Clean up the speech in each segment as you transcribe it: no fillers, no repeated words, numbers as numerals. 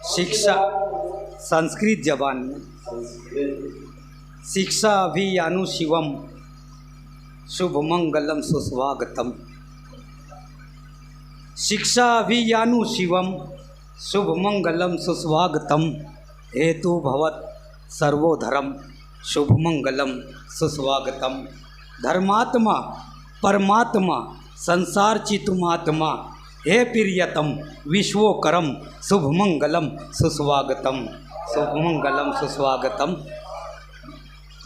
शिक्षा संस्कृत जबान में शिक्षा अभियानु शिवम शुभ मंगलम सुस्वागतम। शिक्षा अभियानु शिवम शुभ मंगलम सुस्वागतम। हेतु भवत सर्वोधर्म शुभ मंगलम सुस्वागतम। धर्मात्मा परमात्मा संसार चितुमात्मा हे प्रियतम विश्वोकरम शुभ मंगलम सुस्वागतम। शुभ मंगलम सुस्वागतम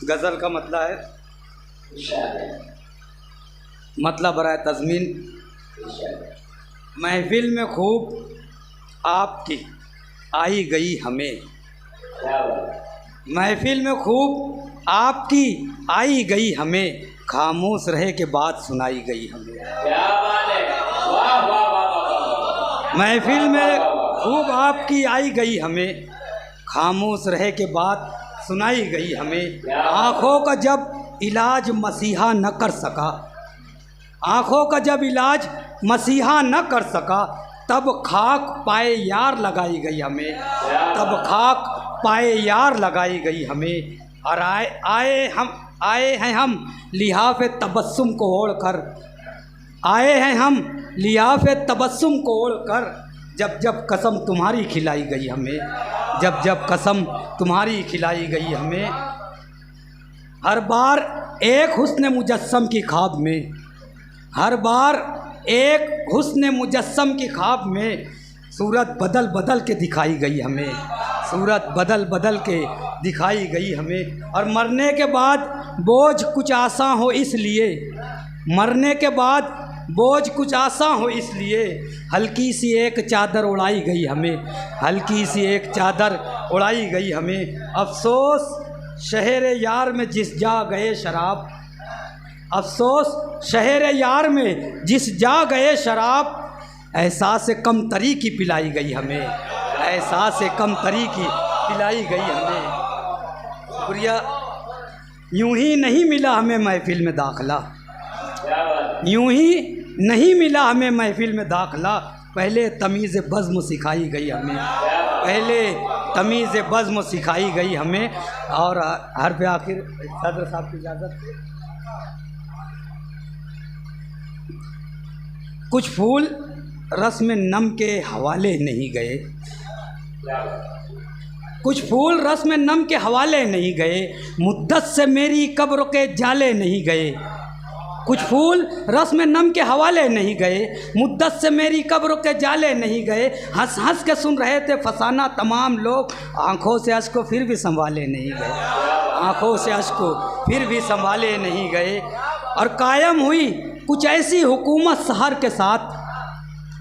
गज़ल का मतलब है मतलब बराए तज़मीन। महफिल में खूब आपकी आई गई हमें, महफिल में खूब आपकी आई गई हमें, खामोश रहे के बाद सुनाई गई हमें। महफिल में खूब आपकी आई गई हमें, खामोश रहे के बाद सुनाई गई हमें। आँखों का जब इलाज मसीहा न कर सका, आँखों का जब इलाज मसीहा न कर सका, तब खाक पाए यार लगाई गई हमें, तब खाक पाए यार लगाई गई हमें। और आए हैं हम लिहाफ़े तबस्सुम को ओढ़कर, आए हैं हम लिहाफ़े तबस्सुम को ओढ़कर, जब जब कसम तुम्हारी खिलाई गई हमें, जब जब कसम तुम्हारी खिलाई गई हमें। हर बार एक हुस्न मुजस्सम की ख्वाब में, हर बार एक हुस्न मुजस्सम की ख्वाब में, सूरत बदल बदल के दिखाई गई हमें, सूरत बदल बदल के दिखाई गई हमें। और मरने के बाद बोझ कुछ आसान हो इसलिए, मरने के बाद बोझ कुछ आसान हो इसलिए, हल्की सी एक चादर उड़ाई गई हमें, हल्की सी एक चादर उड़ाई गई हमें। अफसोस शहर यार में जिस जा गए शराब, अफसोस शहर यार में जिस जा गए शराब, एहसास कम तरी की पिलाई गई हमें, एहसास कम तरी की पिलाई गई हमें। शुक्रिया। यूं ही नहीं मिला हमें महफिल में दाखला, यूं ही नहीं मिला हमें महफिल में दाखला, पहले तमीज़ बज़्म सिखाई गई हमें, पहले तमीज़ बज़्म सिखाई गई हमें। और हर पे आखिर सदर साहब की इजाज़त। कुछ फूल रस में नम के हवाले नहीं गए, कुछ फूल रस में नम के हवाले नहीं गए, मुद्दत से मेरी कब्र के जाले नहीं गए। कुछ फूल रस में नम के हवाले नहीं गए, मुद्दत से मेरी कब्र के जाले नहीं गए। हंस हंस के सुन रहे थे फसाना तमाम लोग, आँखों से अश्क को फिर भी संभाले नहीं गए, आँखों से अश्क को फिर भी संभाले नहीं गए। और कायम हुई कुछ ऐसी हुकूमत सहर के साथ,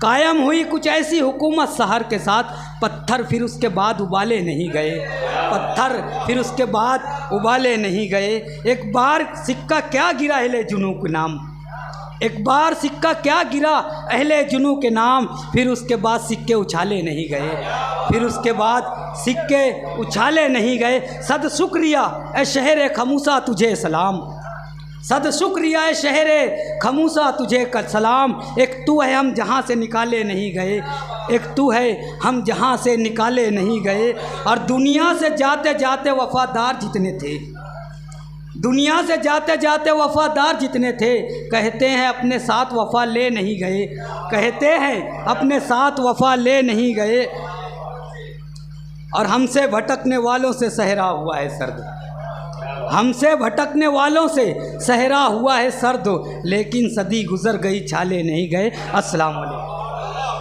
कायम हुई कुछ ऐसी हुकूमत सहर के साथ, पत्थर फिर उसके बाद उबाले नहीं गए, पत्थर फिर उसके बाद उबाले नहीं गए। एक बार सिक्का क्या गिरा अहले जुनू के नाम, एक बार सिक्का क्या गिरा अहले जुनू के नाम, फिर उसके बाद सिक्के उछाले नहीं गए, फिर उसके बाद सिक्के उछाले नहीं गए। सद शुक्रिया ए शहर खमूसा तुझे सलाम, सद शुक्रिया ए शहर खमूसा तुझे कर सलाम। एक तू है हम जहाँ से निकाले नहीं गए, एक तू है हम जहाँ से निकाले नहीं गए। और दुनिया से जाते जाते वफ़ादार जितने थे, दुनिया से जाते जाते वफ़ादार जितने थे, कहते हैं अपने साथ वफ़ा ले नहीं गए, कहते हैं अपने साथ वफ़ा ले नहीं गए। और हमसे भटकने वालों से सहरा हुआ है सर्द, हमसे भटकने वालों से सहरा हुआ है सर्द, लेकिन सदी गुजर गई छाले नहीं गए। अस्सलाम वालेकुम।